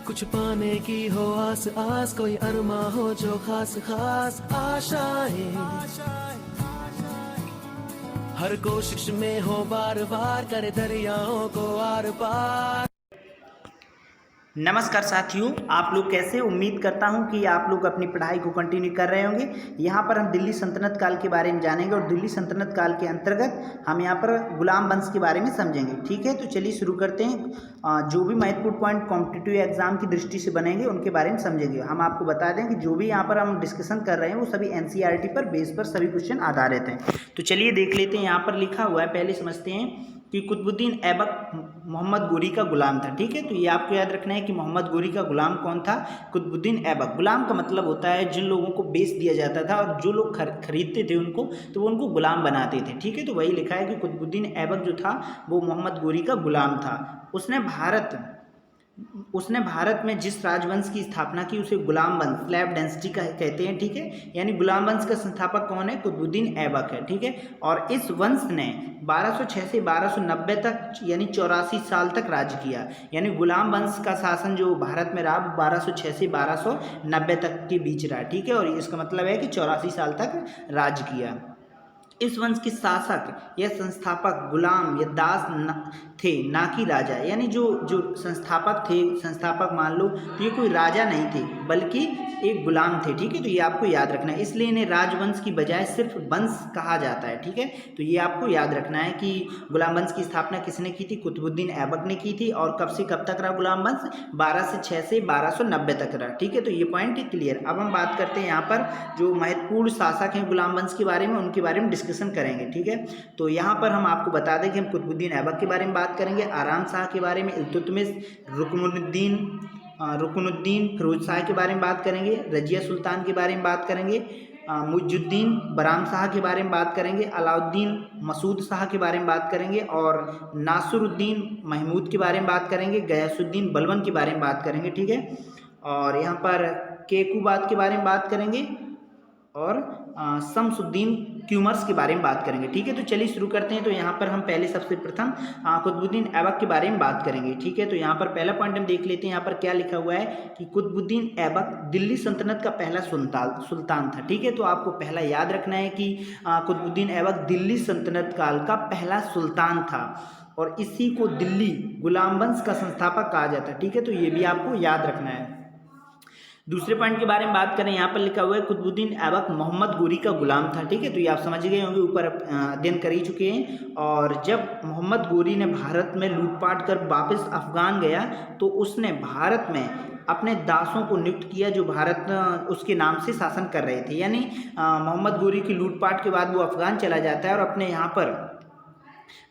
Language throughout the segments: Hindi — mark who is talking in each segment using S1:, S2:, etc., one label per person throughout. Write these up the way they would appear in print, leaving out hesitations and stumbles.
S1: कुछ पाने की हो आस आस, कोई अरमा हो जो खास खास आशाएं, हर कोशिश में हो बार बार, करे दरियाओं को आर पार।
S2: नमस्कार साथियों, आप लोग कैसे? उम्मीद करता हूं कि आप लोग अपनी पढ़ाई को कंटिन्यू कर रहे होंगे। यहाँ पर हम दिल्ली सल्तनत काल के बारे में जानेंगे और दिल्ली सल्तनत काल के अंतर्गत हम यहाँ पर गुलाम वंश के बारे में समझेंगे। ठीक है, तो चलिए शुरू करते हैं। जो भी महत्वपूर्ण पॉइंट कॉम्पिटिटिव एग्जाम की दृष्टि से बनेंगे उनके बारे में समझेंगे। हम आपको बता दें कि जो भी यहाँ पर हम डिस्कशन कर रहे हैं वो सभी NCERT पर बेस पर सभी क्वेश्चन आधारित हैं। तो चलिए देख लेते हैं। यहाँ पर लिखा हुआ है, पहले समझते हैं कि कुतुबुद्दीन ऐबक मोहम्मद गोरी का गुलाम था। ठीक है, तो ये आपको याद रखना है कि मोहम्मद गोरी का गुलाम कौन था? कुतुबुद्दीन ऐबक। गुलाम का मतलब होता है जिन लोगों को बेच दिया जाता था और जो लोग खरीदते थे उनको, तो वो उनको गुलाम बनाते थे। ठीक है, तो वही लिखा है कि कुतुबुद्दीन ऐबक जो था वो मोहम्मद गोरी का गुलाम था। उसने भारत में जिस राजवंश की स्थापना की उसे गुलाम वंश, स्लैव डायनेस्टी का कहते हैं। ठीक है, यानी गुलाम वंश का संस्थापक कौन है? कुतुबुद्दीन ऐबक है। ठीक है, और इस वंश ने 1206 से 1290 तक यानी 84 साल तक राज किया। यानी गुलाम वंश का शासन जो भारत में रहा 1206 से 1290 तक के बीच रहा। ठीक है, और इसका मतलब है कि 84 साल तक राज किया। इस वंश के शासक या संस्थापक गुलाम या दास थे, ना कि राजा। यानी जो संस्थापक थे, संस्थापक मान लो तो ये कोई राजा नहीं थे बल्कि एक गुलाम थे। ठीक है, तो ये आपको याद रखना है। इसलिए इन्हें राजवंश की बजाय सिर्फ वंश कहा जाता है। ठीक है, तो ये आपको याद रखना है कि गुलाम वंश की स्थापना किसने की थी? कुतुबुद्दीन ऐबक ने की थी। और कब से कब तक रहा गुलाम वंश? 1206 से 1290 तक रहा। ठीक है, तो ये पॉइंट क्लियर। अब हम बात करते हैं यहाँ पर जो महत्वपूर्ण शासक हैं गुलाम वंश के बारे में, उनके बारे में डिस्कशन करेंगे। ठीक है, तो यहाँ पर हम आपको बता दें कि हम कुतुबुद्दीन ऐबक के बारे में बात करेंगे, आराम शाह के बारे में, इल्तुतमिश, रुकनुद्दीन फिरोज शाह के बारे में बात करेंगे, रजिया सुल्तान के बारे में बात करेंगे, मुइजुद्दीन बराम शाह के बारे में बात करेंगे, अलाउद्दीन मसूद शाह के बारे में बात करेंगे, और नासिरुद्दीन महमूद के बारे में बात करेंगे, गयासुद्दीन बलबन के बारे में बात करेंगे। ठीक है, और यहाँ पर केकूबाद के बारे में बात करेंगे और शमसुद्दीन क्यूमर्स के बारे में बात करेंगे। ठीक है, तो चलिए शुरू करते हैं। तो यहाँ पर हम पहले सबसे प्रथम कुतुबुद्दीन ऐबक के बारे में बात करेंगे। ठीक है, तो यहाँ पर पहला पॉइंट हम देख लेते हैं। यहाँ पर क्या लिखा हुआ है कि कुतुबुद्दीन ऐबक दिल्ली सल्तनत का पहला सुल्तान था। ठीक है, तो आपको पहला याद रखना है कि कुतुबुद्दीन ऐबक दिल्ली सल्तनत काल का पहला सुल्तान था और इसी को दिल्ली गुलाम वंश का संस्थापक कहा जाता है। ठीक है, तो ये भी आपको याद रखना है। दूसरे पॉइंट के बारे में बात करें, यहाँ पर लिखा हुआ है कुतुबुद्दीन ऐबक मोहम्मद गोरी का गुलाम था। ठीक है, तो ये आप समझ गए होंगे, ऊपर अध्ययन कर ही चुके हैं। और जब मोहम्मद गोरी ने भारत में लूटपाट कर वापस अफगान गया तो उसने भारत में अपने दासों को नियुक्त किया जो भारत उसके नाम से शासन कर रहे थे। यानी मोहम्मद गोरी की लूटपाट के बाद वो अफगान चला जाता है और अपने यहाँ पर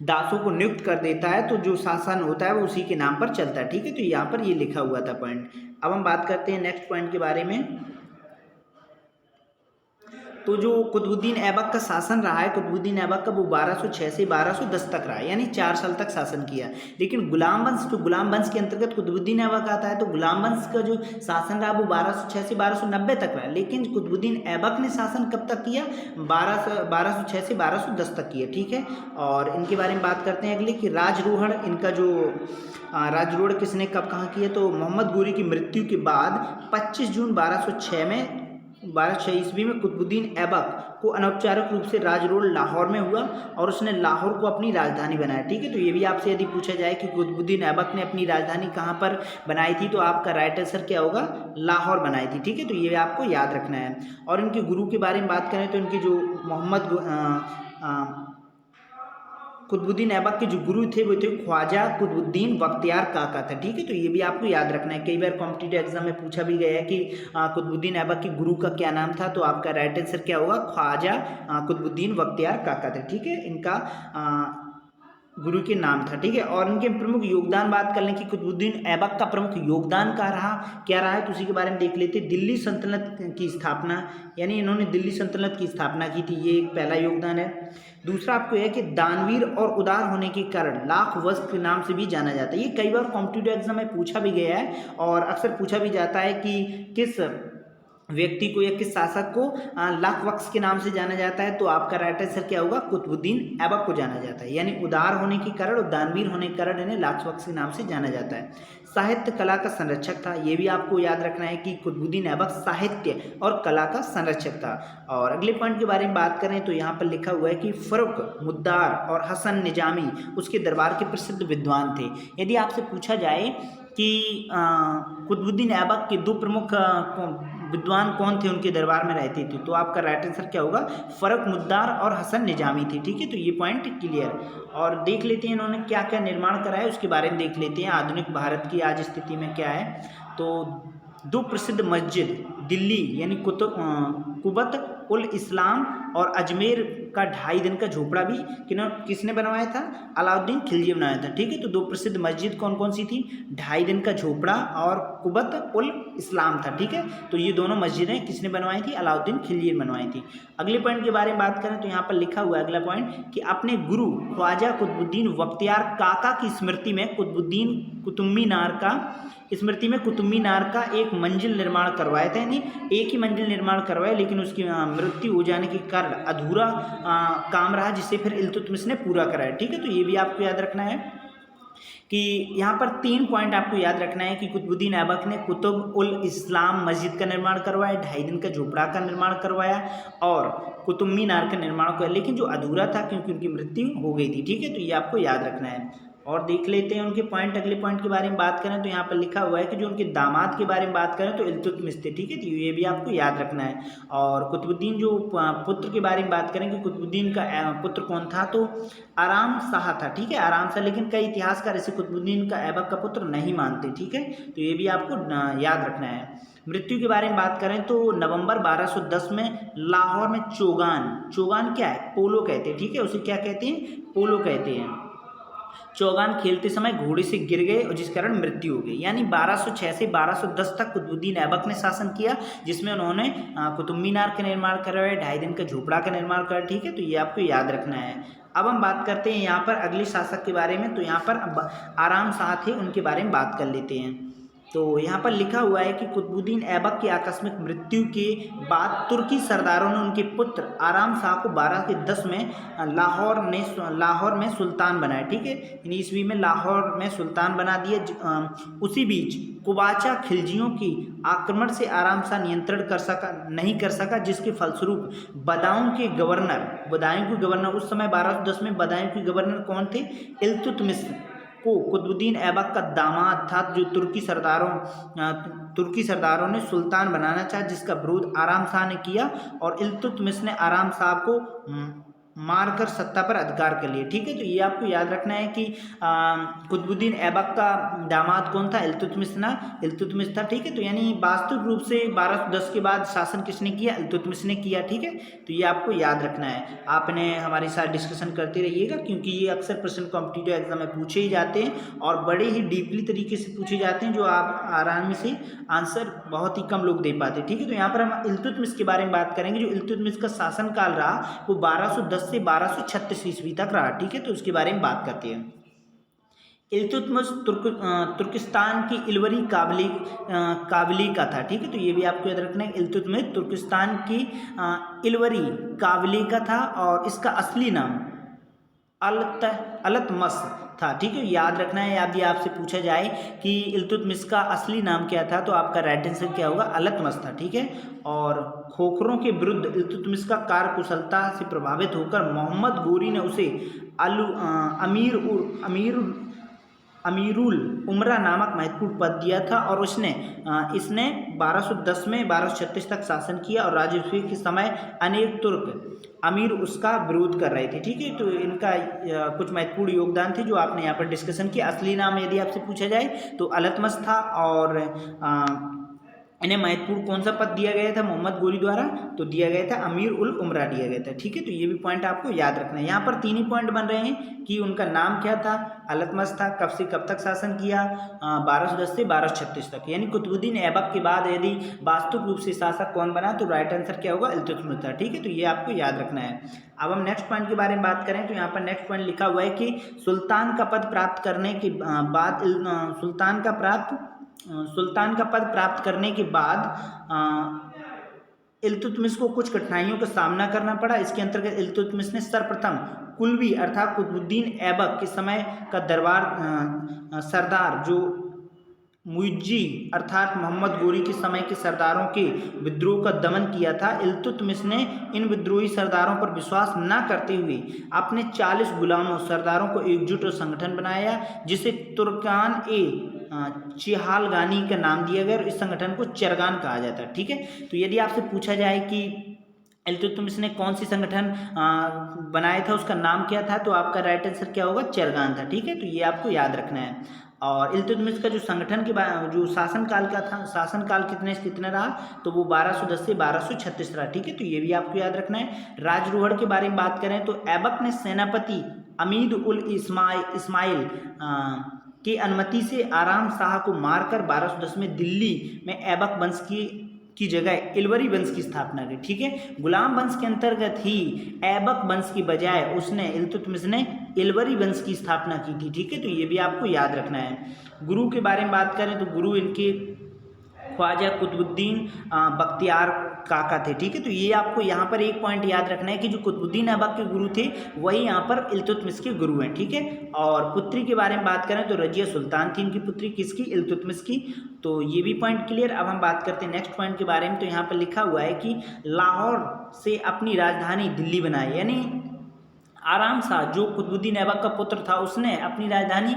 S2: दासों को नियुक्त कर देता है, तो जो शासन होता है वो उसी के नाम पर चलता है। ठीक है, तो यहाँ पर ये लिखा हुआ था पॉइंट। अब हम बात करते हैं नेक्स्ट पॉइंट के बारे में। तो जो कुतुबुद्दीन ऐबक का शासन रहा है, कुतुबुद्दीन ऐबक का वो 1206 से 1210 तक रहा है, यानी 4 साल तक शासन किया। लेकिन गुलाम वंश, तो गुलाम वंश के अंतर्गत कुतुबुद्दीन ऐबक आता है, तो गुलाम वंश का जो शासन रहा वो 1206 से 1290 तक रहा। लेकिन कुतुबुद्दीन ऐबक ने शासन कब तक किया? 1206 से 1210 तक किया। ठीक है, और इनके बारे में बात करते हैं अगले कि राजरोहण, इनका जो राजरोहण किसने कब कहाँ किया? तो मोहम्मद गोरी की मृत्यु के बाद 25 जून 1206 ईस्वी में कुतुबुद्दीन ऐबक को अनौपचारिक रूप से राजरोहण लाहौर में हुआ और उसने लाहौर को अपनी राजधानी बनाया। ठीक है, तो ये भी आपसे यदि पूछा जाए कि कुतुबुद्दीन ऐबक ने अपनी राजधानी कहाँ पर बनाई थी, तो आपका राइट आंसर क्या होगा? लाहौर बनाई थी। ठीक है, तो ये आपको याद रखना है। और इनके गुरु के बारे में बात करें तो इनके जो कुतुबुद्दीन ऐबक के जो गुरु थे वो थे ख्वाजा कुतुबुद्दीन बख्तियार काका था। ठीक है, तो ये भी आपको याद रखना है। कई बार कॉम्पिटिटिव एग्जाम में पूछा भी गया है कि कुतुबुद्दीन ऐबक के गुरु का क्या नाम था, तो आपका राइट आंसर क्या होगा? ख्वाजा कुतुबुद्दीन बख्तियार काका थे। ठीक है, इनका गुरु के नाम था। ठीक है, और इनके प्रमुख योगदान बात कर लें कि कुतुबुद्दीन ऐबक का प्रमुख योगदान क्या रहा है, तो उसी के बारे में देख लेते हैं। दिल्ली सल्तनत की स्थापना, यानी इन्होंने दिल्ली सल्तनत की स्थापना की थी, ये एक पहला योगदान है। दूसरा आपको यह है कि दानवीर और उदार होने के कारण लाख वस्त्र के नाम से भी जाना जाता है। ये कई बार कॉम्पिटिटिव एग्जाम में पूछा भी गया है और अक्सर पूछा भी जाता है कि किस व्यक्ति को या किस शासक को लाख वक्स के नाम से जाना जाता है, तो आपका राइट आंसर क्या होगा? कुतुबुद्दीन ऐबक को जाना जाता है। यानी उदार होने के कारण और दानवीर होने के कारण इन्हें लाख वक्स के नाम से जाना जाता है। साहित्य कला का संरक्षक था, ये भी आपको याद रखना है कि कुतुबुद्दीन ऐबक साहित्य और कला का संरक्षक था। और अगले पॉइंट के बारे में बात करें तो यहाँ पर लिखा हुआ है कि फर्रुख मुद्दार और हसन निजामी उसके दरबार के प्रसिद्ध विद्वान थे। यदि आपसे पूछा जाए कि कुतुबुद्दीन ऐबक के दो प्रमुख विद्वान कौन थे उनके दरबार में रहते थे, तो आपका राइट आंसर क्या होगा, फर्रुख मुद्दार और हसन निजामी थे। ठीक है, तो ये पॉइंट क्लियर। और देख लेते हैं इन्होंने क्या क्या निर्माण करा है, उसके बारे में देख लेते हैं आधुनिक भारत की आज स्थिति में क्या है। तो दो प्रसिद्ध मस्जिद दिल्ली यानी कुबत उल इस्लाम और अजमेर का 2.5 दिन का झोपड़ा भी किसने बनवाया था, अलाउद्दीन खिलजी बनाया था। ठीक है, तो दो प्रसिद्ध मस्जिद कौन कौन सी थी, 2.5 दिन का झोपड़ा और कुबत उल इस्लाम था। ठीक है, तो ये दोनों मस्जिदें किसने बनवाई थी, अलाउद्दीन खिलजी ने बनवाई थी। अगले पॉइंट के बारे में बात करें तो यहाँ पर लिखा हुआ है अगला पॉइंट कि अपने गुरु ख्वाजा कुतुबुद्दीन बख्तियार काका की स्मृति में कुतुब मीनार का एक मंजिल निर्माण करवाया था, यानी एक ही मंजिल निर्माण करवाया, लेकिन उसकी मृत्यु हो जाने के कारण अधूरा काम रहा, जिसे फिर इल्तुतमिश ने पूरा कराया। ठीक है, तो ये भी आपको याद रखना है कि यहाँ पर 3 पॉइंट आपको याद रखना है कि कुतुबुद्दीन ऐबक ने कुतुब उल इस्लाम मस्जिद का निर्माण करवाया, 2.5 दिन का झोपड़ा का निर्माण करवाया और कुतुब मीनार का निर्माण करवाया, लेकिन जो अधूरा था क्योंकि उनकी मृत्यु हो गई थी। ठीक है, तो ये आपको याद रखना है। और देख लेते हैं उनके पॉइंट। अगले पॉइंट के बारे में बात करें तो यहाँ पर लिखा हुआ है कि जो उनके दामाद के बारे में बात करें तो इल्तुतमिश थे। ठीक है, तो ये भी आपको याद रखना है। और कुतुबुद्दीन जो पुत्र के बारे में बात करें कि कुतुबुद्दीन का पुत्र कौन था, तो आराम शाह था। ठीक है, आराम शाह, लेकिन कई इतिहासकार इसे कुतुबुद्दीन का ऐबक का पुत्र नहीं मानते। ठीक है, तो ये भी आपको याद रखना है। मृत्यु के बारे में बात करें तो नवंबर 1210 में लाहौर में चौगान क्या है, पोलो कहते हैं। ठीक है, उसे क्या कहते हैं, पोलो कहते हैं। चौगान खेलते समय घोड़े से गिर गए और जिस कारण मृत्यु हो गई। यानी 1206 से 1210 तक कुतुबुद्दीन ऐबक ने शासन किया, जिसमें उन्होंने कुतुब मीनार का निर्माण करवाया, 2.5 दिन का झोपड़ा का निर्माण कराया। ठीक है, तो ये आपको याद रखना है। अब हम बात करते हैं यहाँ पर अगले शासक के बारे में। तो यहाँ पर आराम शाह थे, उनके बारे में बात कर लेते हैं। तो यहाँ पर लिखा हुआ है कि कुतुबुद्दीन ऐबक की आकस्मिक मृत्यु के बाद तुर्की सरदारों ने उनके पुत्र आराम शाह को 1210 में लाहौर में सुल्तान बनाया। ठीक है, यानी ईस्वी में लाहौर में सुल्तान बना दिया। उसी बीच कुबाचा खिलजियों की आक्रमण से आराम शाह नियंत्रण नहीं कर सका, जिसके फलस्वरूप बदायूं के गवर्नर उस समय 1210 में बदायूं के गवर्नर कौन थे, इल्तुतमिश को कुतुबुद्दीन ऐबक का दामाद था, जो तुर्की सरदारों ने सुल्तान बनाना चाहा, जिसका विरोध आराम शाह ने किया और इल्तुतमिश ने आराम शाह को मारकर सत्ता पर अधिकार कर लिया। ठीक है, तो ये आपको याद रखना है कि कुतुबुद्दीन ऐबक का दामाद कौन था, इल्तुतमिश था। ठीक है, तो यानी वास्तविक रूप से 1210 के बाद शासन किसने किया, इल्तुतमिश ने किया। ठीक है, तो ये आपको याद रखना है। आपने हमारे साथ डिस्कशन करते रहिएगा, क्योंकि ये अक्सर प्रश्न कॉम्पिटिटिव एग्जाम में पूछे ही जाते हैं और बड़े ही डीपली तरीके से पूछे जाते हैं, जो आप आराम से आंसर बहुत ही कम लोग दे पाते। ठीक है, तो यहाँ पर हम इल्तुतमिश के बारे में बात करेंगे। जो इल्तुतमिश का शासनकाल रहा वो 1210 से 1236 ईस्वी तक रहा। ठीक है, तो उसके बारे में बात करते हैं। इल्तुतमिश तुर्किस्तान की इलवरी काबली का था। ठीक है, तो ये भी आपको याद रखना है। इल्तुतमिश तुर्किस्तान की इलवरी काबली का था और इसका असली नाम अलतमस था। ठीक है, याद रखना है। यदि आपसे पूछा जाए कि इल्तुतमिश का असली नाम क्या था, तो आपका राइट आंसर क्या होगा, अलतमस था। ठीक है, और खोखरों के विरुद्ध इल्तुतमिश का कार्यकुशलता से प्रभावित होकर मोहम्मद गोरी ने उसे अमीरुल उमरा नामक महत्वपूर्ण पद दिया था और इसने 1210 में 1236 तक शासन किया और राजवंश के समय अनेक तुर्क अमीर उसका विरोध कर रहे थे। ठीक है, तो इनका कुछ महत्वपूर्ण योगदान थे जो आपने यहाँ पर डिस्कशन किया। असली नाम यदि आपसे पूछा जाए तो अलतमस था और इन्हें महत्वपूर्ण कौन सा पद दिया गया था मोहम्मद गोरी द्वारा, तो दिया गया था अमीर उल उमरा दिया गया था। ठीक है, तो ये भी पॉइंट आपको याद रखना है। यहाँ पर 3 ही पॉइंट बन रहे हैं कि उनका नाम क्या था, अलतमस था, कब से कब तक शासन किया, 1210 से 1236 तक। यानी कुतुबुद्दीन ऐबक के बाद यदि वास्तविक रूप से शासक कौन बना, तो राइट आंसर क्या होगा, इल्तुतमिश था। ठीक है, तो ये आपको याद रखना है। अब हम नेक्स्ट पॉइंट के बारे में बात करें तो यहाँ पर नेक्स्ट पॉइंट लिखा हुआ है कि सुल्तान का पद प्राप्त करने के बाद सुल्तान का पद प्राप्त करने के बाद इल्तुतमिश को कुछ कठिनाइयों का सामना करना पड़ा। इसके अंतर्गत इल्तुतमिश ने सर्वप्रथम कुल्वी अर्थात कुतुबुद्दीन ऐबक के समय का सरदार जो मुइज्जी अर्थात मोहम्मद गोरी के समय के सरदारों के विद्रोह का दमन किया था। इल्तुतमिश ने इन विद्रोही सरदारों पर विश्वास न करते हुए अपने 40 गुलामों सरदारों को एकजुट और संगठन बनाया, जिसे तुर्कान ए चिहालगानी का नाम दिया गया और इस संगठन को चरगान कहा जाता है। ठीक है, तो यदि आपसे पूछा जाए कि इल्तुतमिश ने कौन सी संगठन बनाया था, उसका नाम क्या था, तो आपका राइट आंसर क्या होगा, चरगान था। ठीक है, तो ये आपको याद रखना है। और इल्तुतमिश का जो संगठन के जो शासनकाल का था, शासनकाल कितने से कितने रहा, तो वो 1210 से 1236 रहा। ठीक है, तो ये भी आपको याद रखना है। राजरोहड़ के बारे में बात करें तो ऐबक ने सेनापति अमीद उल इस्माइल की अनुमति से आराम शाह को मारकर 1210 में दिल्ली में ऐबक वंश की जगह इलवरी वंश की स्थापना की। ठीक है, गुलाम वंश के अंतर्गत ही ऐबक वंश की बजाय उसने इल्तुतमिश ने इलवरी वंश की स्थापना की थी। ठीक है, तो ये भी आपको याद रखना है। गुरु के बारे में बात करें तो गुरु इनके ख्वाजा कुतुबुद्दीन बख्तियार काका थे। ठीक है, तो ये आपको यहाँ पर एक पॉइंट याद रखना है कि जो कुतुबुद्दीन ऐबक के गुरु थे वही यहाँ पर इल्तुतमिश के गुरु हैं। ठीक है, और पुत्री के बारे में बात करें तो रजिया सुल्तान थी इनकी पुत्री, किसकी, इल्तुतमिश की। तो ये भी पॉइंट क्लियर। अब हम बात करते हैं नेक्स्ट पॉइंट के बारे में। तो यहाँ पर लिखा हुआ है कि लाहौर से अपनी राजधानी दिल्ली बनाई, यानी आराम शाह जो कुतुबुद्दीन ऐबक का पुत्र था उसने अपनी राजधानी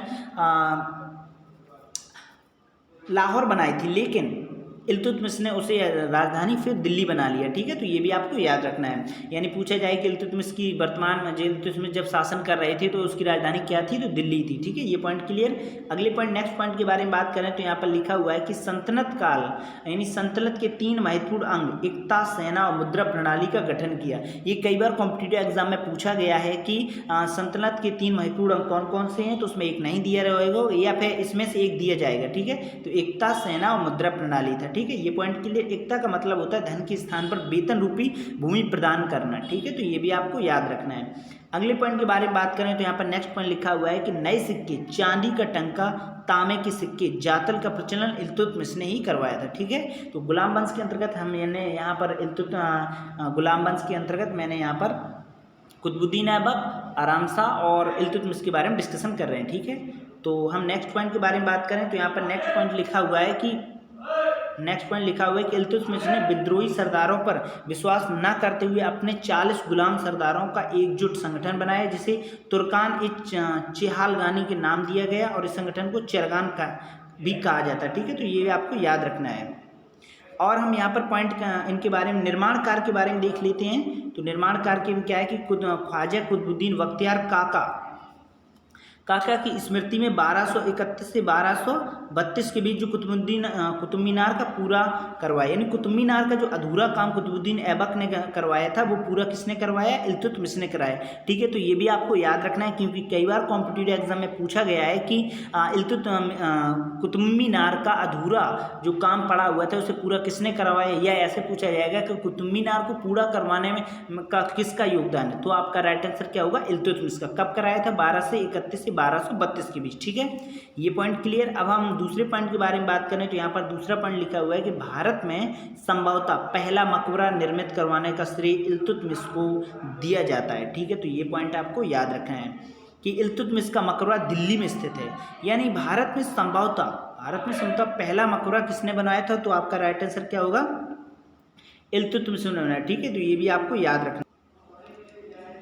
S2: लाहौर बनाई थी, लेकिन इल्तुतमिश ने उसे राजधानी फिर दिल्ली बना लिया। ठीक है, तो ये भी आपको याद रखना है। यानी पूछा जाए कि इल्तुतमिश की वर्तमान में इल्तुतमिश जब शासन कर रहे थे तो उसकी राजधानी क्या थी, तो दिल्ली थी। ठीक है, ये पॉइंट क्लियर। अगले पॉइंट नेक्स्ट पॉइंट के बारे में बात करें तो यहाँ पर लिखा हुआ है कि सल्तनत काल यानी सल्तनत के 3 महत्वपूर्ण अंग एकता, सेना और मुद्रा प्रणाली का गठन किया। ये कई बार कॉम्पिटिटिव एग्जाम में पूछा गया है कि सल्तनत के 3 महत्वपूर्ण अंग कौन कौन से हैं, तो उसमें एक नहीं दिया रहेगा या फिर इसमें से एक दिया जाएगा। ठीक है, तो एकता, सेना और मुद्रा प्रणाली था। ठीक है, ये पॉइंट के लिए एकता का मतलब होता है धन के स्थान पर वेतन रूपी भूमि प्रदान करना। ठीक है, तो ये भी आपको याद रखना है। अगले पॉइंट के बारे में बात करें तो यहाँ पर नेक्स्ट पॉइंट लिखा हुआ है कि नए सिक्के, चांदी का टंका, तांबे के सिक्के, जातल का प्रचलन इल्तुतमिश ने ही करवाया था। ठीक है, तो गुलाम वंश के अंतर्गत मैंने यहाँ पर गुलाम वंश के अंतर्गत मैंने यहाँ पर कुतुबुद्दीन ऐबक, आराम शाह और इल्तुतमिश के बारे में डिस्कशन कर रहे हैं। ठीक है, तो हम नेक्स्ट पॉइंट के बारे में बात करें तो यहाँ पर नेक्स्ट पॉइंट लिखा हुआ है कि इल्तुतमिश ने विद्रोही सरदारों पर विश्वास न करते हुए अपने 40 गुलाम सरदारों का एकजुट संगठन बनाया, जिसे तुर्कान ए चिहालगानी के नाम दिया गया और इस संगठन को चरगान का भी कहा जाता है। ठीक है, तो ये आपको याद रखना है। और हम यहाँ पर पॉइंट इनके बारे में निर्माण कार्य के बारे में देख लेते हैं। तो निर्माण कार्य में क्या है कि ख्वाजा कुतुबुद्दीन बख्तियार काका की स्मृति में 1231 से 1232 के बीच जो कुतुब मीनार का पूरा करवाया, यानी कुतुब मीनार का जो अधूरा काम कुतुबुद्दीन ऐबक ने करवाया था वो पूरा किसने करवाया, इल्तुतमिश ने कराया। ठीक है, तो ये भी आपको याद रखना है क्योंकि कई बार कॉम्पिटिटिव एग्जाम में पूछा गया है कि कुतुब मीनार का अधूरा जो काम पड़ा हुआ था उसे पूरा किसने करवाया, या ऐसे पूछा जाएगा कि कुतुब मीनार को पूरा करवाने में किसका योगदान है, तो आपका राइट आंसर क्या होगा, इल्तुतमिश का। कब कराया था, 1231 से 1232 के बीच। ठीक है, ये पॉइंट क्लियर। अब हम दूसरे पॉइंट के बारे में बात करें तो यहाँ पर दूसरा पॉइंट लिखा हुआ है कि भारत में संभवतः पहला मकबरा निर्मित करवाने का श्रेय इल्तुतमिश को दिया जाता है। ठीक है, तो ये पॉइंट आपको याद रखना है कि इल्तुतमिश का मकबरा दिल्ली में स्थित है, यानी भारत में संभवतः पहला मकबरा किसने बनाया था, तो आपका राइट आंसर क्या होगा, इल्तुतमिश ने बनाया। ठीक है, तो ये भी आपको याद रखना।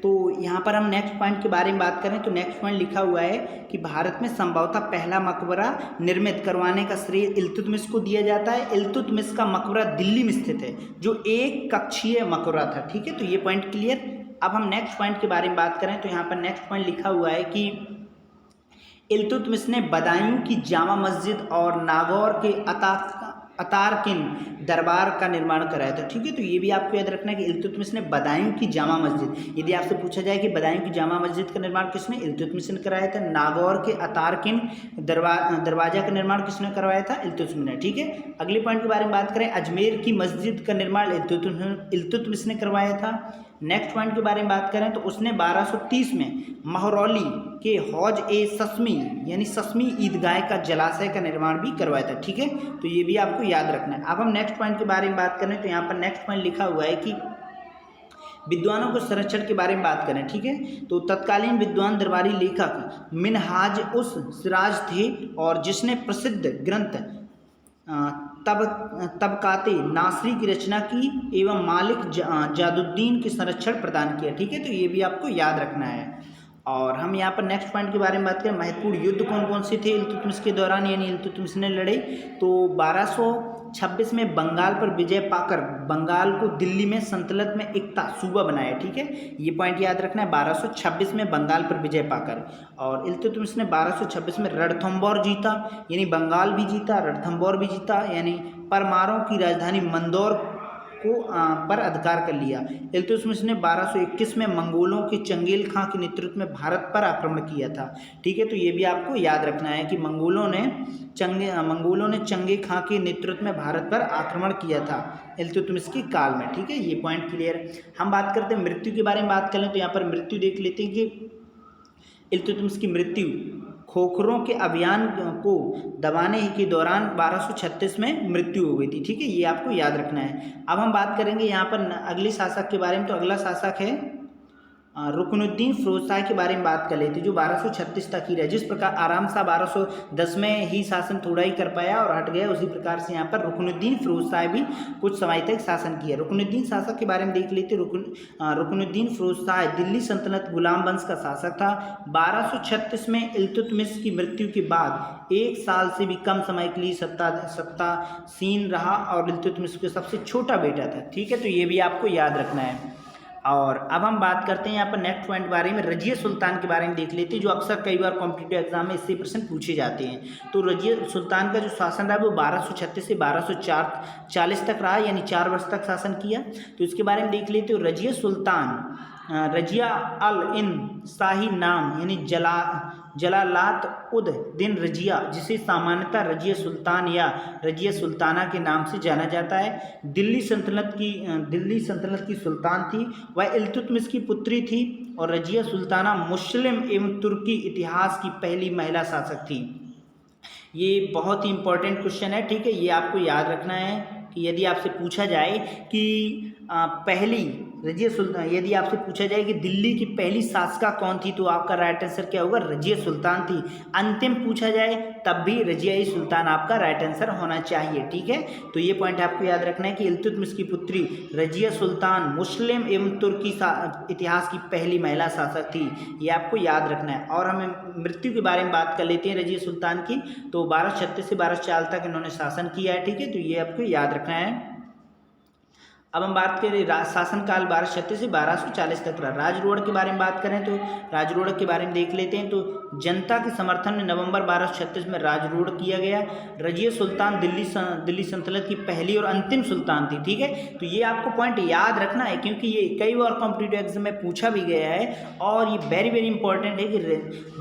S2: तो यहाँ पर हम नेक्स्ट पॉइंट के बारे में बात करें तो नेक्स्ट पॉइंट लिखा हुआ है कि भारत में संभवतः पहला मकबरा निर्मित करवाने का श्रेय इल्तुतमिश को दिया जाता है। इल्तुतमिश का मकबरा दिल्ली में स्थित है जो एक कक्षीय मकबरा था। ठीक है, तो ये पॉइंट क्लियर। अब हम नेक्स्ट पॉइंट के बारे में बात करें तो यहाँ पर नेक्स्ट पॉइंट लिखा हुआ है कि इल्तुतमिश ने बदायूं की जामा मस्जिद और नागौर के अतारकिन दरबार का निर्माण कराया था। ठीक है, तो ये भी आपको याद रखना है कि इल्तुतमिश ने बदायूं की जामा मस्जिद, यदि आपसे पूछा जाए कि बदायूं की जामा मस्जिद का निर्माण किसने, इल्तुतमिश ने कराया था। नागौर के अतारकिन दरवाजा का निर्माण किसने करवाया था, इल्तुतमिश ने। ठीक है, अगले पॉइंट के बारे में बात करें, अजमेर की मस्जिद का निर्माण इल्तुतमिश ने करवाया था। नेक्स्ट पॉइंट के बारे में बात करें तो उसने 1230 में महरौली के हौज ए सस्मी यानी सस्मी ईदगाह का जलाशय का निर्माण भी करवाया था। ठीक है, तो ये भी आपको याद रखना है। अब हम नेक्स्ट पॉइंट के बारे में बात करें तो यहाँ पर नेक्स्ट पॉइंट लिखा हुआ है कि विद्वानों को संरक्षण के बारे में बात करें। ठीक है, तो तत्कालीन विद्वान दरबारी लेखक मिनहाज उस सिराज थे और जिसने प्रसिद्ध ग्रंथ तबकाते नासरी की रचना की एवं मालिक जादुद्दीन के संरक्षण प्रदान किया। ठीक है, तो ये भी आपको याद रखना है। और हम यहाँ पर नेक्स्ट पॉइंट के बारे में बात करें, महत्वपूर्ण युद्ध कौन कौन से थे इल्तुतमिश के दौरान, यानी इल्तुतमिश ने लड़े। तो 1226 में बंगाल पर विजय पाकर बंगाल को दिल्ली में सल्तनत में एकता सूबा बनाया। ठीक है, ये पॉइंट याद रखना है, 1226 में बंगाल पर विजय पाकर। और इल्तुतमिश ने 1226 में रणथंबोर जीता, यानी बंगाल भी जीता, रणथंबोर भी जीता, यानी परमारों की राजधानी मंदौर को पर अधिकार कर लिया। इल्तुतमिश ने 1221 में मंगोलों के चंगेल खां के नेतृत्व में भारत पर आक्रमण किया था। ठीक है, तो ये भी आपको याद रखना है कि मंगोलों ने चंगे खां के नेतृत्व में भारत पर आक्रमण किया था इल्तुतमिश के काल में। ठीक है, ये पॉइंट क्लियर है। हम बात करते हैं मृत्यु के बारे में बात करें तो यहाँ पर मृत्यु देख लेते हैं कि इल्तुतमिश की मृत्यु खोखरों के अभियान को दबाने के दौरान 1236 में मृत्यु हो गई थी। ठीक है, ये आपको याद रखना है। अब हम बात करेंगे यहाँ पर अगले शासक के बारे में। तो अगला शासक है रुकनुद्दीन फिरोज शाह के बारे में बात कर लेते, जो 1236 तक ही रहे। जिस प्रकार आराम शाह 1210 में ही शासन थोड़ा ही कर पाया और हट गया, उसी प्रकार से यहाँ पर रुकनुद्दीन फिरोज शाह भी कुछ समय तक शासन किया। रुकनुद्दीन शासक के बारे में देख लेते। रुकनुद्दीन फिरोज शाह दिल्ली सल्तनत गुलाम वंश का शासक था। 1236 में इल्तुतमिश की मृत्यु के बाद 1 साल से भी कम समय के लिए सत्तासीन रहा और इल्तुतमिश का सबसे छोटा बेटा था। ठीक है, तो ये भी आपको याद रखना है। और अब हम बात करते हैं यहाँ पर नेक्स्ट पॉइंट बारे में, रजिया सुल्तान के बारे में देख लेते हैं, जो अक्सर कई बार कॉम्पिटिटिव एग्जाम में इससे प्रश्न पूछे जाते हैं। तो रजिया सुल्तान का जो शासन रहा वो 1236 से 1240 तक रहा, यानी 4 वर्ष तक शासन किया। तो इसके बारे में देख लेते हो। रजिया सुल्तान रजिया अल इन शाही नाम, यानी जलालात उद दिन रजिया, जिसे सामान्यतः रजिया सुल्तान या रजिया सुल्ताना के नाम से जाना जाता है, दिल्ली सल्तनत की सुल्तान थी। वह इल्तुतमिश की पुत्री थी और रजिया सुल्ताना मुस्लिम एवं तुर्की इतिहास की पहली महिला शासक थी। ये बहुत ही इंपॉर्टेंट क्वेश्चन है। ठीक है, ये आपको याद रखना है कि यदि आपसे पूछा जाए कि यदि आपसे पूछा जाए कि दिल्ली की पहली शासिका कौन थी, तो आपका राइट आंसर क्या होगा? रजिया सुल्तान थी। अंतिम पूछा जाए तब भी रजिया सुल्तान आपका राइट आंसर होना चाहिए। ठीक है, तो ये पॉइंट आपको याद रखना है कि इल्तुतमिश की पुत्री रजिया सुल्तान मुस्लिम एवं तुर्की इतिहास की पहली महिला शासक थी। ये आपको याद रखना है। और हमें मृत्यु के बारे में बात कर लेते हैं रजिया सुल्तान की। तो 1236 से 1240 तक इन्होंने शासन किया है। ठीक है, तो ये आपको याद रखना है। अब हम बात करें शासनकाल 1236 से 1240 तक रहा। राजरोड़ के बारे में बात करें तो राजरोड़ के बारे में देख लेते हैं। तो जनता के समर्थन में नवंबर 1236 में राजरोड़ किया गया। रजिया सुल्तान दिल्ली सल्तनत की पहली और अंतिम सुल्तान थी। ठीक है, तो ये आपको पॉइंट याद रखना है क्योंकि ये कई बार कॉम्पिटिटिव एग्जाम में पूछा भी गया है और ये वेरी वेरी इंपॉर्टेंट है कि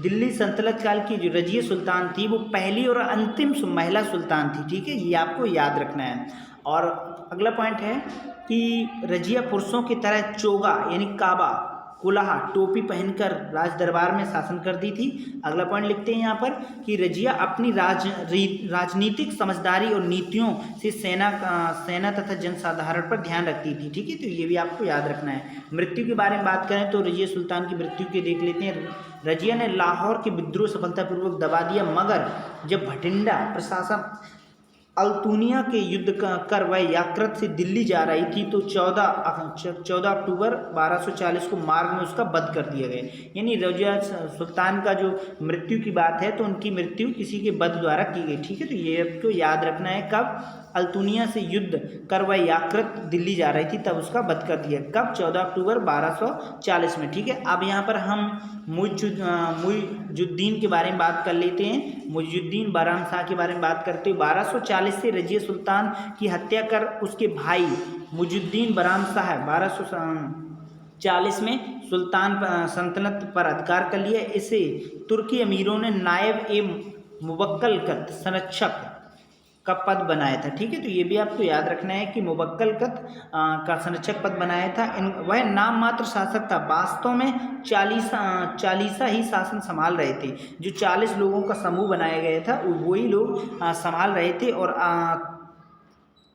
S2: दिल्ली सल्तनत काल की जो रजिया सुल्तान थी वो पहली और अंतिम महिला सुल्तान थी। ठीक है, ये आपको याद रखना है। और अगला पॉइंट है कि रजिया पुरुषों की तरह चोगा यानी काबा कुलाहा टोपी पहनकर राज दरबार में शासन करती थी। अगला पॉइंट लिखते हैं यहाँ पर कि रजिया अपनी राजनीतिक समझदारी और नीतियों से सेना तथा जनसाधारण पर ध्यान रखती थी। ठीक है, तो ये भी आपको याद रखना है। मृत्यु के बारे में बात करें तो रजिया सुल्तान की मृत्यु के देख लेते हैं। रजिया ने लाहौर के विद्रोह सफलतापूर्वक दबा दिया, मगर जब भटिंडा प्रशासन अल्तुनिया के युद्ध कर वह याकृत से दिल्ली जा रही थी तो 14 अक्टूबर 1240 को मार्ग में उसका वध कर दिया गया। यानी रजिया सुल्तान का जो मृत्यु की बात है तो उनकी मृत्यु किसी के वध द्वारा की गई। ठीक है, तो ये आपको याद रखना है। कब? अल्तुनिया से युद्ध कर वह याकृत दिल्ली जा रही थी तब उसका वध कर दिया। कब? 14 अक्टूबर 1240 में। ठीक है, अब यहाँ पर हम मुइजुद्दीन के बारे में बात कर लेते हैं। मुइजुद्दीन बहराम शाह के बारे में बात करते हुए 1240 से रजिया सुल्तान की हत्या कर उसके भाई मुइजुद्दीन बहराम शाह 1240 में सुल्तान सल्तनत पर अधिकार कर लिया। इसे तुर्की अमीरों ने नायब एवं मुवक्कलकत संरक्षक का पद बनाया था। ठीक है, तो ये भी आपको याद रखना है कि मुवक्कलकत का संरक्षक पद बनाया था। वह नाम मात्र शासक था, वास्तव में 40 ही शासन संभाल रहे थे। जो 40 लोगों का समूह बनाया गया था वही लोग संभाल रहे थे। और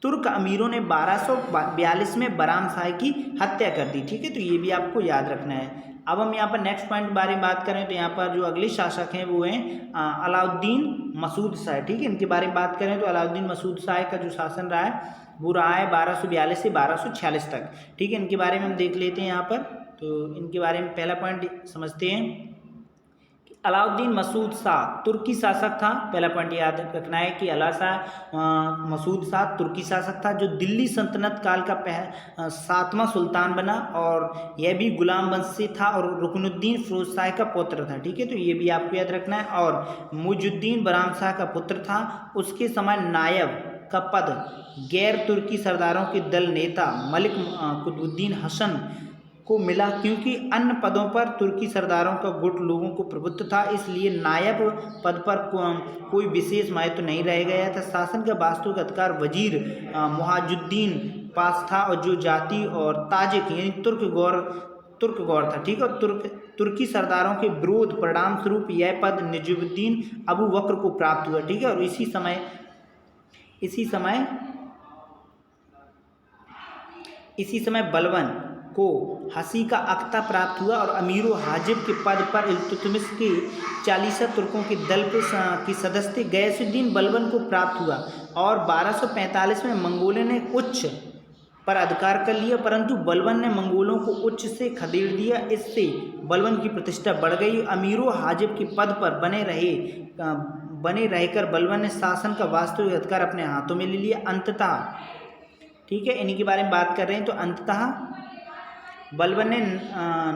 S2: तुर्क अमीरों ने 1242 में बहराम शाह की हत्या कर दी। ठीक है, तो ये भी आपको याद रखना है। अब हम यहाँ पर नेक्स्ट पॉइंट के बारे में बात करें तो यहाँ पर जो अगले शासक हैं वो हैं अलाउद्दीन मसूद शाह। ठीक है, इनके बारे में बात करें तो अलाउद्दीन मसूद शाह का जो शासन रहा है वो रहा है 1242 से 1246 तक। ठीक है, इनके बारे में हम देख लेते हैं यहाँ पर। तो इनके बारे में पहला पॉइंट समझते हैं। अलाउद्दीन मसूद शाह तुर्की शासक था। पहला पॉइंट याद रखना है कि मसूद शाह तुर्की शासक था जो दिल्ली सल्तनत काल का 7वां सुल्तान बना और यह भी गुलाम वंश से था और रुकनुद्दीन फिरोज शाह का पुत्र था। ठीक है, तो ये भी आपको याद रखना है। और मुइजुद्दीन बराम शाह का पुत्र था। उसके समय नायब का पद गैर तुर्की सरदारों के दल नेता मलिक कुतुबुद्दीन हसन को मिला, क्योंकि अन्य पदों पर तुर्की सरदारों का गुट लोगों को प्रभुत्व था, इसलिए नायब पद पर कोई विशेष महत्व नहीं रह गया था। शासन का वास्तविक अधिकार वजीर मुहाजुद्दीन पास था और जो जाति और ताजिक यानी तुर्क गौर था। ठीक है, तुर्की सरदारों के विरोध परिणाम स्वरूप यह पद निजामुद्दीन अबू बकर को प्राप्त हुआ। ठीक है, और इसी समय बलबन को हसी का अख्ता प्राप्त हुआ और अमीर हाजिब के पद पर इल्तुतमिश के 40 तुर्कों के दल की सदस्य गयासुद्दीन बलबन को प्राप्त हुआ और 1245 में मंगोलों ने उच्च पर अधिकार कर लिया, परंतु बलबन ने मंगोलों को उच्च से खदेड़ दिया। इससे बलबन की प्रतिष्ठा बढ़ गई। अमीर हाजिब के पद पर बने रहकर बलबन ने शासन का वास्तविक अधिकार अपने हाथों में ले लिया। अंततः, ठीक है, इन्हीं के बारे में बात कर रहे हैं। तो अंततः बलबन ने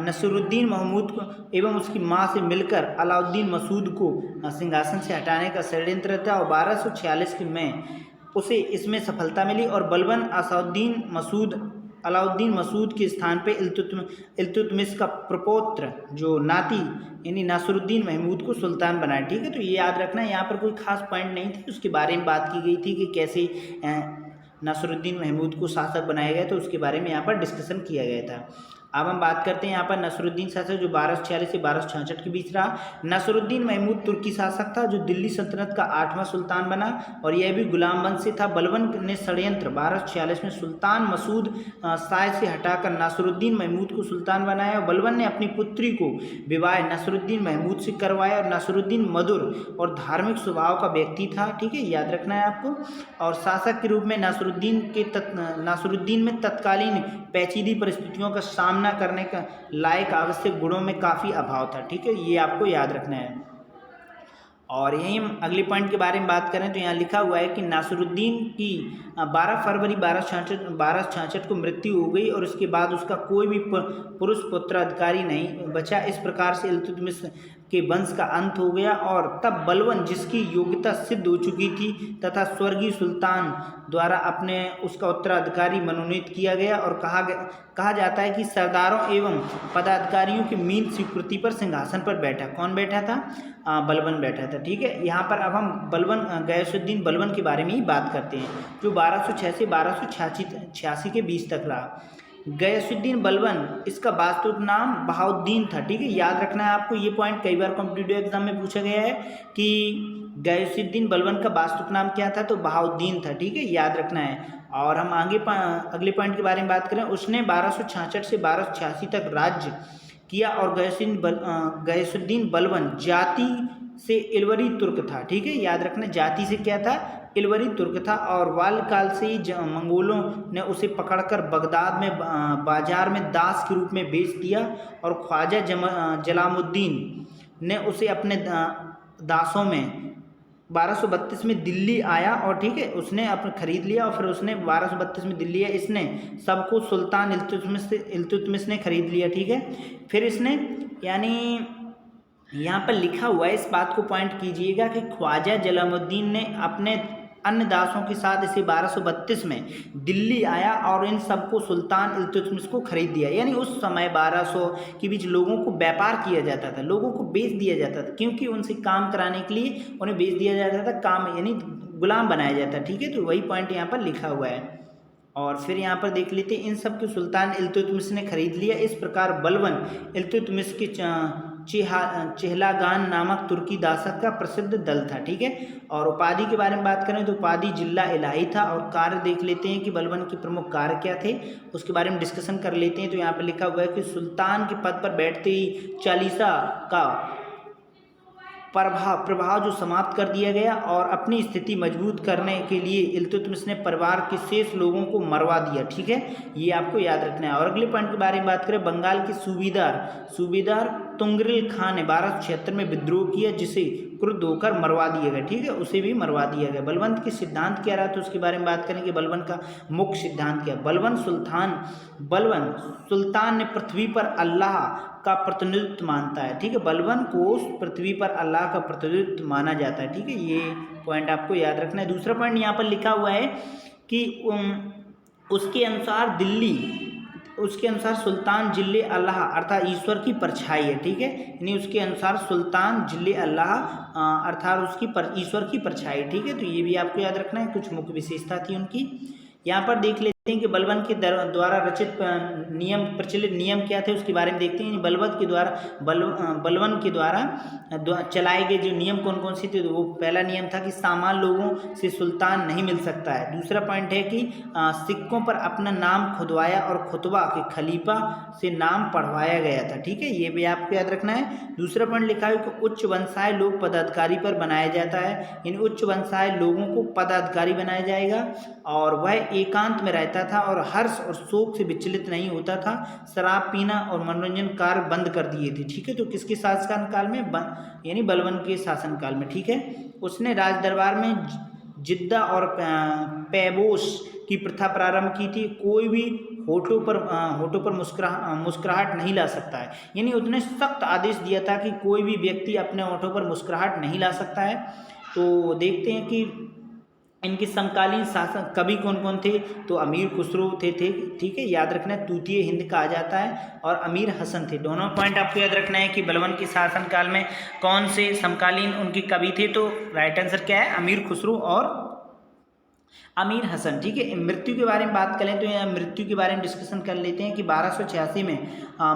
S2: नसरुद्दीन महमूद को एवं उसकी मां से मिलकर अलाउद्दीन मसूद को सिंहासन से हटाने का षड्यंत्र था और 1246 में उसे इसमें सफलता मिली और बलबन अलाउद्दीन मसूद के स्थान पे इल्तुतमिश का प्रपौत्र जो नाती यानी नासरुद्दीन महमूद को सुल्तान बनाया। ठीक है, तो ये याद रखना है। यहाँ पर कोई खास पॉइंट नहीं थी, उसके बारे में बात की गई थी कि कैसे नासरुद्दीन महमूद को शासक बनाया गया, तो उसके बारे में यहाँ पर डिस्कशन किया गया था। अब हम बात करते हैं यहाँ पर नसरुद्दीन शासक जो 1246 से 1266 के बीच रहा। नसरुद्दीन महमूद तुर्की शासक था जो दिल्ली सल्तनत का 8वां सुल्तान बना और यह भी गुलाम वंश से था। बलबन ने षड्यंत्र 1246 में सुल्तान मसूद शाह से हटाकर नसरुद्दीन महमूद को सुल्तान बनाया और बलबन ने अपनी पुत्री को विवाह नसरुद्दीन महमूद से करवाया और नसरुद्दीन मधुर और धार्मिक स्वभाव का व्यक्ति था। ठीक है, याद रखना है आपको। और शासक के रूप में नासरुद्दीन में तत्कालीन पेचीदी परिस्थितियों का सामना करने का लायक आवश्यक गुणों में काफ़ी अभाव था। ठीक है, ये आपको याद रखना है। और यहीं हम अगले पॉइंट के बारे में बात करें तो यहाँ लिखा हुआ है कि नासरुद्दीन की 12 फरवरी 1266 को मृत्यु हो गई और उसके बाद उसका कोई भी पुरुष पुत्राधिकारी नहीं बचा। इस प्रकार से इल्तुतमिश के वंश का अंत हो गया और तब बलबन जिसकी योग्यता सिद्ध हो चुकी थी तथा स्वर्गीय सुल्तान द्वारा उसका उत्तराधिकारी मनोनीत किया गया और कहा जाता है कि सरदारों एवं पदाधिकारियों की मीन स्वीकृति पर सिंहासन पर बैठा। कौन बैठा था? बलबन बैठा था। ठीक है, यहाँ पर अब हम गयासुद्दीन बलबन के बारे में ही बात करते हैं जो 1206 से 1286 के बीच तक रहा। गयासुद्दीन बलबन इसका वास्तविक नाम बहाउद्दीन था। ठीक है, याद रखना है आपको। ये पॉइंट कई बार कॉम्पिटिटिव एग्जाम में पूछा गया है कि गयासुद्दीन बलबन का वास्तविक नाम क्या था, तो बहाउद्दीन था। ठीक है, याद रखना है। और हम अगले पॉइंट के बारे में बात करें। उसने 1266 से 1286 तक राज्य किया और गयासुद्दीन बलबन जाति से इलवरी तुर्क था। ठीक है, याद रखना, जाति से क्या था? इलवरी तुर्क था और बाल्यकाल से ही मंगोलों ने उसे पकड़कर बगदाद में बाजार में दास के रूप में बेच दिया और ख्वाजा जलालुद्दीन ने उसे अपने दासों में 1232 में दिल्ली आया और ठीक है उसने अपने खरीद लिया और फिर उसने 1232 में दिल्ली आया। इसने सबको सुल्तान इल्तुतमिश ने खरीद लिया। ठीक है, फिर इसने यानी यहाँ पर लिखा हुआ है, इस बात को पॉइंट कीजिएगा कि ख्वाजा जलालुद्दीन ने अपने अन्य दासों के साथ इसे 1232 में दिल्ली आया और इन सबको सुल्तान इल्तुतमिश को खरीद दिया। यानी उस समय 1200 के बीच लोगों को व्यापार किया जाता था, लोगों को बेच दिया जाता था, क्योंकि उनसे काम कराने के लिए उन्हें बेच दिया जाता था, काम यानी गुलाम बनाया जाता। ठीक है, तो वही पॉइंट यहाँ पर लिखा हुआ है। और फिर यहाँ पर देख लेते हैं, इन सब के सुल्तान इल्तुतमिश ने खरीद लिया। इस प्रकार बलबन इल्तुतमिश के चेहलागान नामक तुर्की दासक का प्रसिद्ध दल था। ठीक है, और उपाधि के बारे में बात करें तो उपाधि जिला इलाही था। और कार्य देख लेते हैं कि बलबन के प्रमुख कार्य क्या थे, उसके बारे में डिस्कशन कर लेते हैं। तो यहाँ पे लिखा हुआ है कि सुल्तान के पद पर बैठते ही चालीसा का प्रभाव जो समाप्त कर दिया गया और अपनी स्थिति मजबूत करने के लिए इल्तुतमिश ने परिवार के शेष लोगों को मरवा दिया। ठीक है, ये आपको याद रखना है। और अगले पॉइंट के बारे में बात करें, बंगाल के सूबेदार तुंगरिल खान ने 1276 में विद्रोह किया, जिसे क्रुद्ध होकर मरवा दिया गया। ठीक है, उसे भी मरवा दिया गया। बलबन के सिद्धांत क्या रहा, तो उसके बारे में बात करेंगे। बलबन का मुख्य सिद्धांत क्या, बलबन सुल्तान ने पृथ्वी पर अल्लाह का प्रतिनिधित्व मानता है। ठीक है, बलबन को पृथ्वी पर अल्लाह का प्रतिनिधित्व माना जाता है। ठीक है, ये पॉइंट आपको याद रखना है। दूसरा पॉइंट यहाँ पर लिखा हुआ है कि उसके अनुसार सुल्तान जिले अल्लाह अर्थात ईश्वर की परछाई है। ठीक है, यानी उसके अनुसार सुल्तान जिले अल्लाह अर्थात ईश्वर की परछाई। ठीक है, तो ये भी आपको याद रखना है, कुछ मुख्य विशेषता थी उनकी। यहाँ पर देख लेते हैं कि बलबन के द्वारा रचित प्रचलित नियम क्या थे, उसके बारे में देखते हैं। बलबन के द्वारा चलाए गए जो नियम कौन कौन से थे, तो वो पहला नियम था कि सामान्य लोगों से सुल्तान नहीं मिल सकता है। दूसरा पॉइंट है कि सिक्कों पर अपना नाम खुदवाया और खुतबा के खलीफा से नाम पढ़वाया गया था। ठीक है, ये भी आपको याद रखना है। दूसरा पॉइंट लिखा है कि उच्च वंशाय लोग पदाधिकारी पर बनाया जाता है, इन उच्च वंशाय लोगों को पदाधिकारी बनाया जाएगा और वह एकांत में रहता था और हर्ष और शोक से विचलित नहीं होता था। शराब पीना और मनोरंजन कार्य बंद कर दिए थे। ठीक है, तो किसके शासनकाल में, यानी बलबन के शासनकाल में। ठीक है, उसने राज दरबार में जिद्दा और पैबोस की प्रथा प्रारंभ की थी। कोई भी होठों पर मुस्कुराहट नहीं ला सकता है, यानी उसने सख्त आदेश दिया था कि कोई भी व्यक्ति अपने होठों पर मुस्कुराहट नहीं ला सकता है। तो देखते हैं कि इनके समकालीन शासक कवि कौन कौन थे, तो अमीर खुसरो थे। ठीक है, याद रखना है, तूतीय हिंद कहा जाता है, और अमीर हसन थे। दोनों पॉइंट आपको याद रखना है कि बलबन के शासनकाल में कौन से समकालीन उनके कवि थे, तो राइट आंसर क्या है, अमीर खुसरो और अमीर हसन। ठीक है, मृत्यु के बारे में बात करें तो यहाँ मृत्यु के बारे में डिस्कशन कर लेते हैं कि 1286 में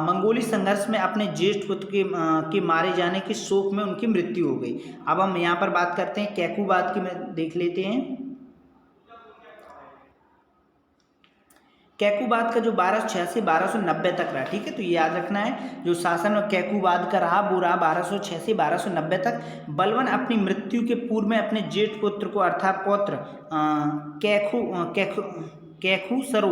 S2: मंगोली संघर्ष में अपने ज्येष्ठ पुत्र के मारे जाने के शोक में उनकी मृत्यु हो गई। अब हम यहाँ पर बात करते हैं कैकुबाद की, देख लेते हैं। कैकुबाद का जो 1286-1290 तक रहा। ठीक है, तो ये याद रखना है, जो शासन कैकुबाद का रहा वो रहा 1286-1290 तक। बलबन अपनी मृत्यु के पूर्व में अपने जेठ पुत्र को अर्थात पौत्र कैखुसरो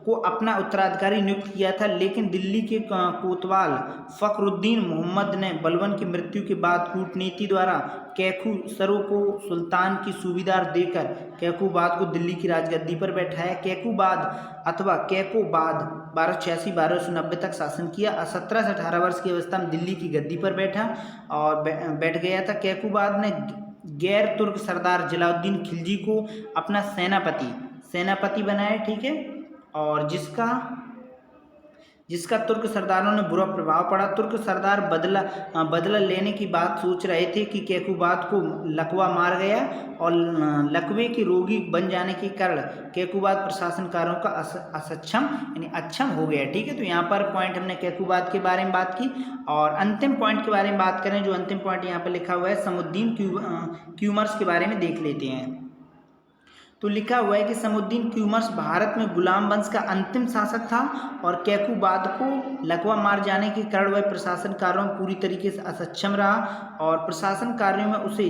S2: को अपना उत्तराधिकारी नियुक्त किया था, लेकिन दिल्ली के कोतवाल फखरुद्दीन मोहम्मद ने बलबन की मृत्यु के बाद कूटनीति द्वारा कैखुसरो को सुल्तान की सूबेदार देकर कैकुबाद को दिल्ली की राजगद्दी पर बैठाया। कैकुबाद अथवा कैकोबाद 1286-1290 तक शासन किया। 17 से 18 वर्ष की अवस्था में दिल्ली की गद्दी पर बैठा और बैठ गया था। कैकुबाद ने गैर तुर्क सरदार जलालुद्दीन खिलजी को अपना सेनापति बनाया। ठीक है, और जिसका तुर्क सरदारों ने बुरा प्रभाव पड़ा। तुर्क सरदार बदला लेने की बात सोच रहे थे कि कैकुबाद को लकवा मार गया और लकवे के रोगी बन जाने के कारण कैकुबाद प्रशासनकारों का असक्षम यानी अक्षम हो गया। ठीक है, तो यहाँ पर पॉइंट हमने कैकुबाद के बारे में बात की। और अंतिम पॉइंट के बारे में बात करें, जो अंतिम पॉइंट यहाँ पर लिखा हुआ है समुद्दीन क्यूमर्स के बारे में देख लेते हैं। तो लिखा हुआ है कि समुद्दीन क्यूमर्स भारत में गुलाम वंश का अंतिम शासक था और कैकुबाद को लकवा मार जाने के कारण वह प्रशासन कार्यों में पूरी तरीके से असक्षम रहा और प्रशासन कार्यों में उसे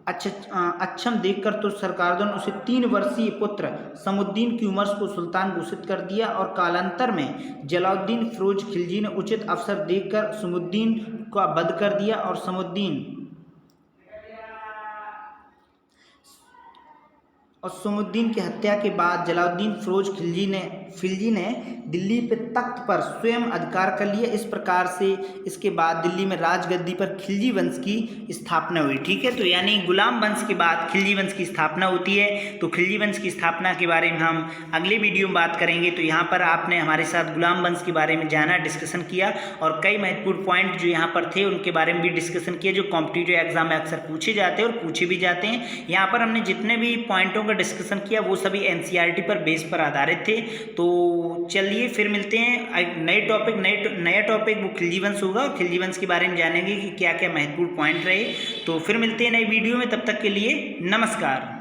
S2: अक्षम देखकर तो सरकारों ने उसे 3 वर्षीय पुत्र समुद्दीन क्यूमर्स को सुल्तान घोषित कर दिया। और कालांतर में जलालुद्दीन फिरोज खिलजी ने उचित अवसर देखकर समुद्दीन का वध कर दिया और समुद्दीन की हत्या के बाद जलालुद्दीन फिरोज खिलजी ने दिल्ली पे तख्त पर स्वयं अधिकार कर लिया। इस प्रकार से इसके बाद दिल्ली में राजगद्दी पर खिलजी वंश की स्थापना हुई। ठीक है, तो यानी गुलाम वंश के बाद खिलजी वंश की स्थापना होती है। तो खिलजी वंश की स्थापना के बारे में हम अगले वीडियो में बात करेंगे। तो यहाँ पर आपने हमारे साथ गुलाम वंश के बारे में जाना, डिस्कशन किया और कई महत्वपूर्ण पॉइंट जो यहाँ पर थे उनके बारे में भी डिस्कशन किया, जो कॉम्पिटिटिव एग्जाम में अक्सर पूछे जाते हैं और पूछे भी जाते हैं। यहाँ पर हमने जितने भी पॉइंटों का पर डिस्कशन किया वो सभी एनसीईआरटी पर बेस पर आधारित थे। तो चलिए फिर मिलते हैं एक नए टॉपिक नया टॉपिक वो खिलजी वंश होगा और खिलजी वंश के बारे में जानेंगे कि क्या क्या महत्वपूर्ण पॉइंट रहे। तो फिर मिलते हैं नई वीडियो में, तब तक के लिए नमस्कार।